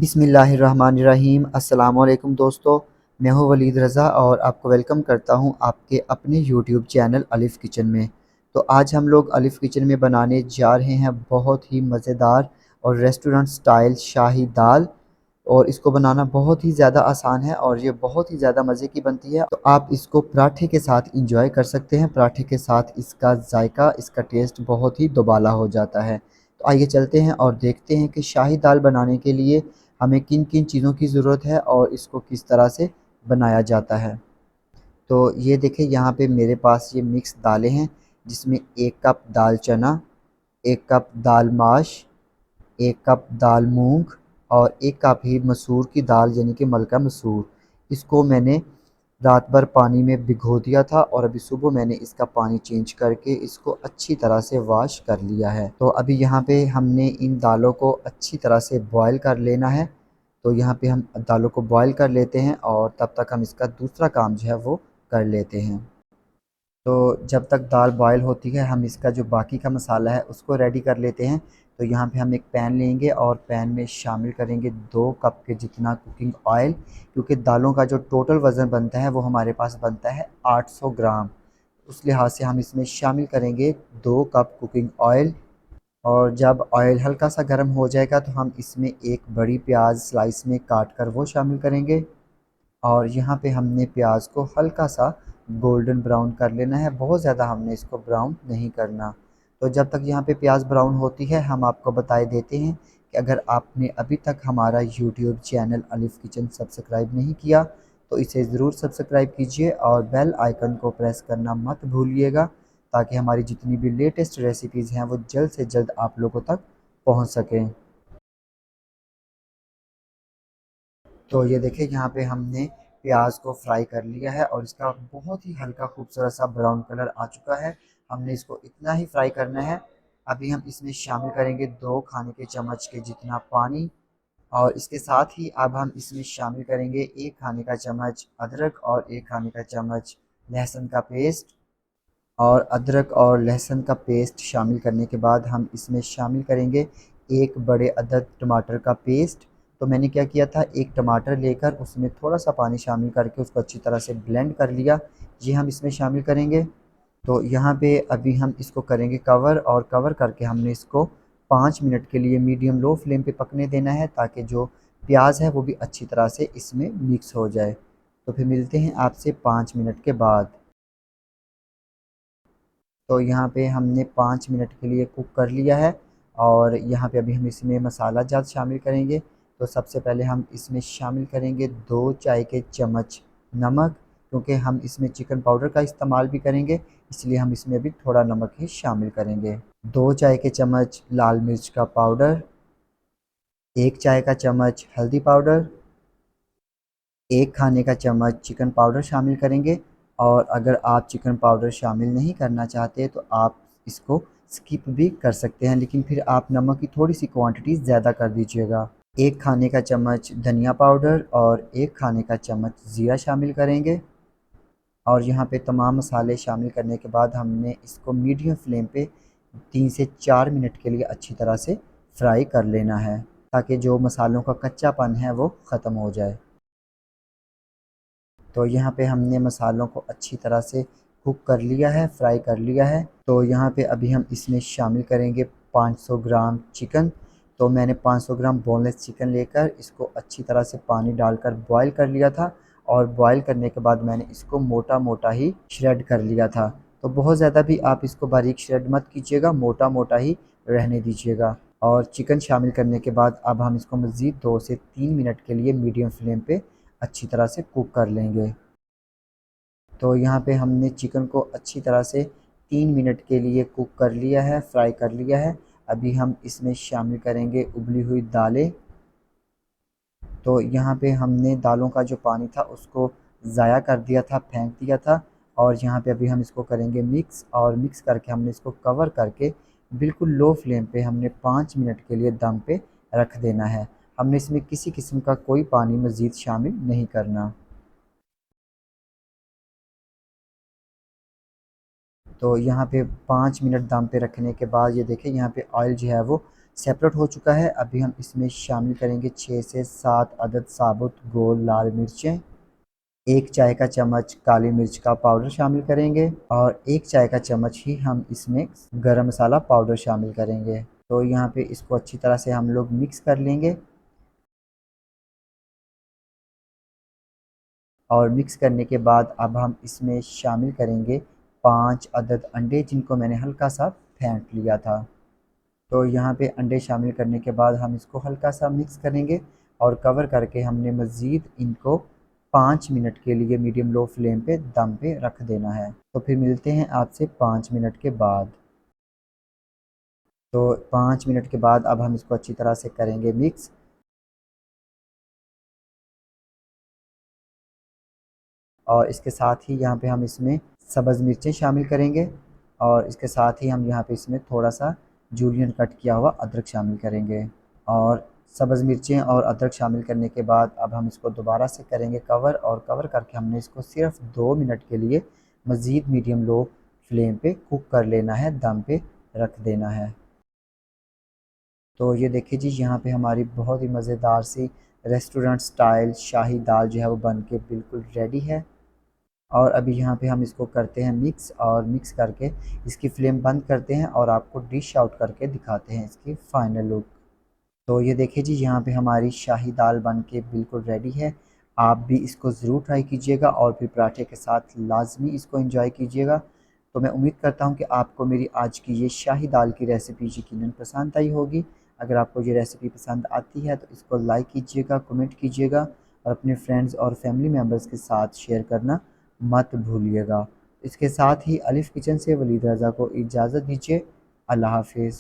बिस्मिल्लाहिर्रहमानिर्रहीम। अस्सलाम वालेकुम दोस्तों, मैं हूं वलीद रज़ा और आपको वेलकम करता हूं आपके अपने यूट्यूब चैनल अलिफ़ किचन में। तो आज हम लोग अलिफ़ किचन में बनाने जा रहे हैं बहुत ही मज़ेदार और रेस्टोरेंट स्टाइल शाही दाल। और इसको बनाना बहुत ही ज़्यादा आसान है और ये बहुत ही ज़्यादा मज़े की बनती है। तो आप इसको पराठे के साथ इंजॉय कर सकते हैं। पराठे के साथ इसका जायका, इसका टेस्ट बहुत ही दुबाला हो जाता है। तो आइए चलते हैं और देखते हैं कि शाही दाल बनाने के लिए हमें किन किन चीज़ों की ज़रूरत है और इसको किस तरह से बनाया जाता है। तो ये देखिए, यहाँ पे मेरे पास ये मिक्स दालें हैं, जिसमें 1 कप दाल चना, 1 कप दाल माश, 1 कप दाल मूंग और 1 कप ही मसूर की दाल यानी कि मलका मसूर। इसको मैंने रात भर पानी में भिगो दिया था और अभी सुबह मैंने इसका पानी चेंज करके इसको अच्छी तरह से वॉश कर लिया है। तो अभी यहाँ पे हमने इन दालों को अच्छी तरह से बॉयल कर लेना है। तो यहाँ पे हम दालों को बॉयल कर लेते हैं और तब तक हम इसका दूसरा काम जो है वो कर लेते हैं। तो जब तक दाल बॉयल होती है, हम इसका जो बाकी का मसाला है उसको रेडी कर लेते हैं। तो यहाँ पे हम एक पैन लेंगे और पैन में शामिल करेंगे 2 कप के जितना कुकिंग ऑयल, क्योंकि दालों का जो टोटल वज़न बनता है वो हमारे पास बनता है 800 ग्राम। उस लिहाज से हम इसमें शामिल करेंगे 2 कप कुकिंग ऑयल। और जब ऑयल हल्का सा गर्म हो जाएगा तो हम इसमें एक बड़ी प्याज स्लाइस में काट कर वो शामिल करेंगे। और यहाँ पे हमने प्याज को हल्का सा गोल्डन ब्राउन कर लेना है, बहुत ज़्यादा हमने इसको ब्राउन नहीं करना। तो जब तक यहाँ पे प्याज ब्राउन होती है, हम आपको बताए देते हैं कि अगर आपने अभी तक हमारा यूट्यूब चैनल अलिफ़ किचन सब्सक्राइब नहीं किया तो इसे ज़रूर सब्सक्राइब कीजिए और बेल आइकन को प्रेस करना मत भूलिएगा, ताकि हमारी जितनी भी लेटेस्ट रेसिपीज़ हैं वो जल्द से जल्द आप लोगों तक पहुँच सकें। तो ये देखिए, यहाँ पे हमने प्याज को फ्राई कर लिया है और इसका बहुत ही हल्का खूबसूरत सा ब्राउन कलर आ चुका है। हमने इसको इतना ही फ्राई करना है। अभी हम इसमें शामिल करेंगे 2 खाने के चम्मच के जितना पानी। और इसके साथ ही अब हम इसमें शामिल करेंगे 1 खाने का चम्मच अदरक और 1 खाने का चम्मच लहसुन का पेस्ट। और अदरक और लहसुन का पेस्ट शामिल करने के बाद हम इसमें शामिल करेंगे 1 बड़े अदद टमाटर का पेस्ट। तो मैंने क्या किया था, 1 टमाटर लेकर उसमें थोड़ा सा पानी शामिल करके उसको अच्छी तरह से ब्लेंड कर लिया। ये हम इसमें शामिल करेंगे। तो यहाँ पे अभी हम इसको करेंगे कवर, और कवर करके हमने इसको 5 मिनट के लिए मीडियम लो फ्लेम पे पकने देना है, ताकि जो प्याज है वो भी अच्छी तरह से इसमें मिक्स हो जाए। तो फिर मिलते हैं आपसे 5 मिनट के बाद। तो यहाँ पे हमने 5 मिनट के लिए कुक कर लिया है। और यहाँ पे अभी हम इसमें मसाला जात शामिल करेंगे। तो सबसे पहले हम इसमें शामिल करेंगे 2 चाय के चम्मच नमक, क्योंकि हम इसमें चिकन पाउडर का इस्तेमाल भी करेंगे, इसलिए हम इसमें भी थोड़ा नमक ही शामिल करेंगे। 2 चाय के चम्मच लाल मिर्च का पाउडर, 1 चाय का चम्मच हल्दी पाउडर, 1 खाने का चम्मच चिकन पाउडर शामिल करेंगे। और अगर आप चिकन पाउडर शामिल नहीं करना चाहते तो आप इसको स्किप भी कर सकते हैं, लेकिन फिर आप नमक की थोड़ी सी क्वांटिटी ज़्यादा कर दीजिएगा। 1 खाने का चम्मच धनिया पाउडर और 1 खाने का चम्मच ज़ीरा शामिल करेंगे। और यहाँ पे तमाम मसाले शामिल करने के बाद हमने इसको मीडियम फ्लेम पे 3 से 4 मिनट के लिए अच्छी तरह से फ्राई कर लेना है, ताकि जो मसालों का कच्चापन है वो ख़त्म हो जाए। तो यहाँ पे हमने मसालों को अच्छी तरह से कुक कर लिया है, फ्राई कर लिया है। तो यहाँ पे अभी हम इसमें शामिल करेंगे 500 ग्राम चिकन। तो मैंने 500 ग्राम बोनलेस चिकन लेकर इसको अच्छी तरह से पानी डालकर बॉईल कर लिया था। और बॉईल करने के बाद मैंने इसको मोटा मोटा ही श्रेड कर लिया था। तो बहुत ज़्यादा भी आप इसको बारीक श्रेड मत कीजिएगा, मोटा मोटा ही रहने दीजिएगा। और चिकन शामिल करने के बाद अब हम इसको मज़ीद 2 से 3 मिनट के लिए मीडियम फ्लेम पे अच्छी तरह से कुक कर लेंगे। तो यहाँ पे हमने चिकन को अच्छी तरह से 3 मिनट के लिए कुक कर लिया है, फ्राई कर लिया है। अभी हम इसमें शामिल करेंगे उबली हुई दालें। तो यहाँ पे हमने दालों का जो पानी था उसको ज़ाया कर दिया था, फेंक दिया था। और यहाँ पे अभी हम इसको करेंगे मिक्स, और मिक्स करके हमने इसको कवर करके बिल्कुल लो फ्लेम पे हमने 5 मिनट के लिए दम पे रख देना है। हमने इसमें किसी किस्म का कोई पानी मज़ीद शामिल नहीं करना। तो यहाँ पे 5 मिनट दम पे रखने के बाद ये देखें, यहाँ पे ऑयल जो है वो सेपरेट हो चुका है। अभी हम इसमें शामिल करेंगे 6 से 7 अदद साबुत गोल लाल मिर्चें, 1 चाय का चम्मच काली मिर्च का पाउडर शामिल करेंगे और 1 चाय का चम्मच ही हम इसमें गरम मसाला पाउडर शामिल करेंगे। तो यहाँ पे इसको अच्छी तरह से हम लोग मिक्स कर लेंगे और मिक्स करने के बाद अब हम इसमें शामिल करेंगे 5 अदद अंडे, जिनको मैंने हल्का सा फेंट लिया था। तो यहाँ पे अंडे शामिल करने के बाद हम इसको हल्का सा मिक्स करेंगे और कवर करके हमने मज़ीद इनको 5 मिनट के लिए मीडियम लो फ्लेम पे दम पे रख देना है। तो फिर मिलते हैं आपसे 5 मिनट के बाद। तो 5 मिनट के बाद अब हम इसको अच्छी तरह से करेंगे मिक्स और इसके साथ ही यहाँ पे हम इसमें सब्ज़ मिर्चें शामिल करेंगे और इसके साथ ही हम यहाँ पे इसमें थोड़ा सा जूलियन कट किया हुआ अदरक शामिल करेंगे और सब्ज़ मिर्चें और अदरक शामिल करने के बाद अब हम इसको दोबारा से करेंगे कवर और कवर करके हमने इसको सिर्फ 2 मिनट के लिए मज़ीद मीडियम लो फ्लेम पे कुक कर लेना है, दम पे रख देना है। तो ये देखिए जी, यहाँ पे हमारी बहुत ही मज़ेदार सी रेस्टोरेंट स्टाइल शाही दाल जो है वो बन के बिल्कुल रेडी है। और अभी यहाँ पे हम इसको करते हैं मिक्स और मिक्स करके इसकी फ्लेम बंद करते हैं और आपको डिश आउट करके दिखाते हैं इसकी फ़ाइनल लुक। तो ये देखिए जी, यहाँ पे हमारी शाही दाल बन के बिल्कुल रेडी है। आप भी इसको ज़रूर ट्राई कीजिएगा और फिर पराठे के साथ लाजमी इसको एंजॉय कीजिएगा। तो मैं उम्मीद करता हूँ कि आपको मेरी आज की ये शाही दाल की रेसिपी यकीनन पसंद आई होगी। अगर आपको ये रेसिपी पसंद आती है तो इसको लाइक कीजिएगा, कमेंट कीजिएगा और अपने फ्रेंड्स और फैमिली मेम्बर्स के साथ शेयर करना मत भूलिएगा। इसके साथ ही अलिफ़ किचन से वलीद रज़ा को इजाज़त दीजिए। अल्लाह हाफिज़।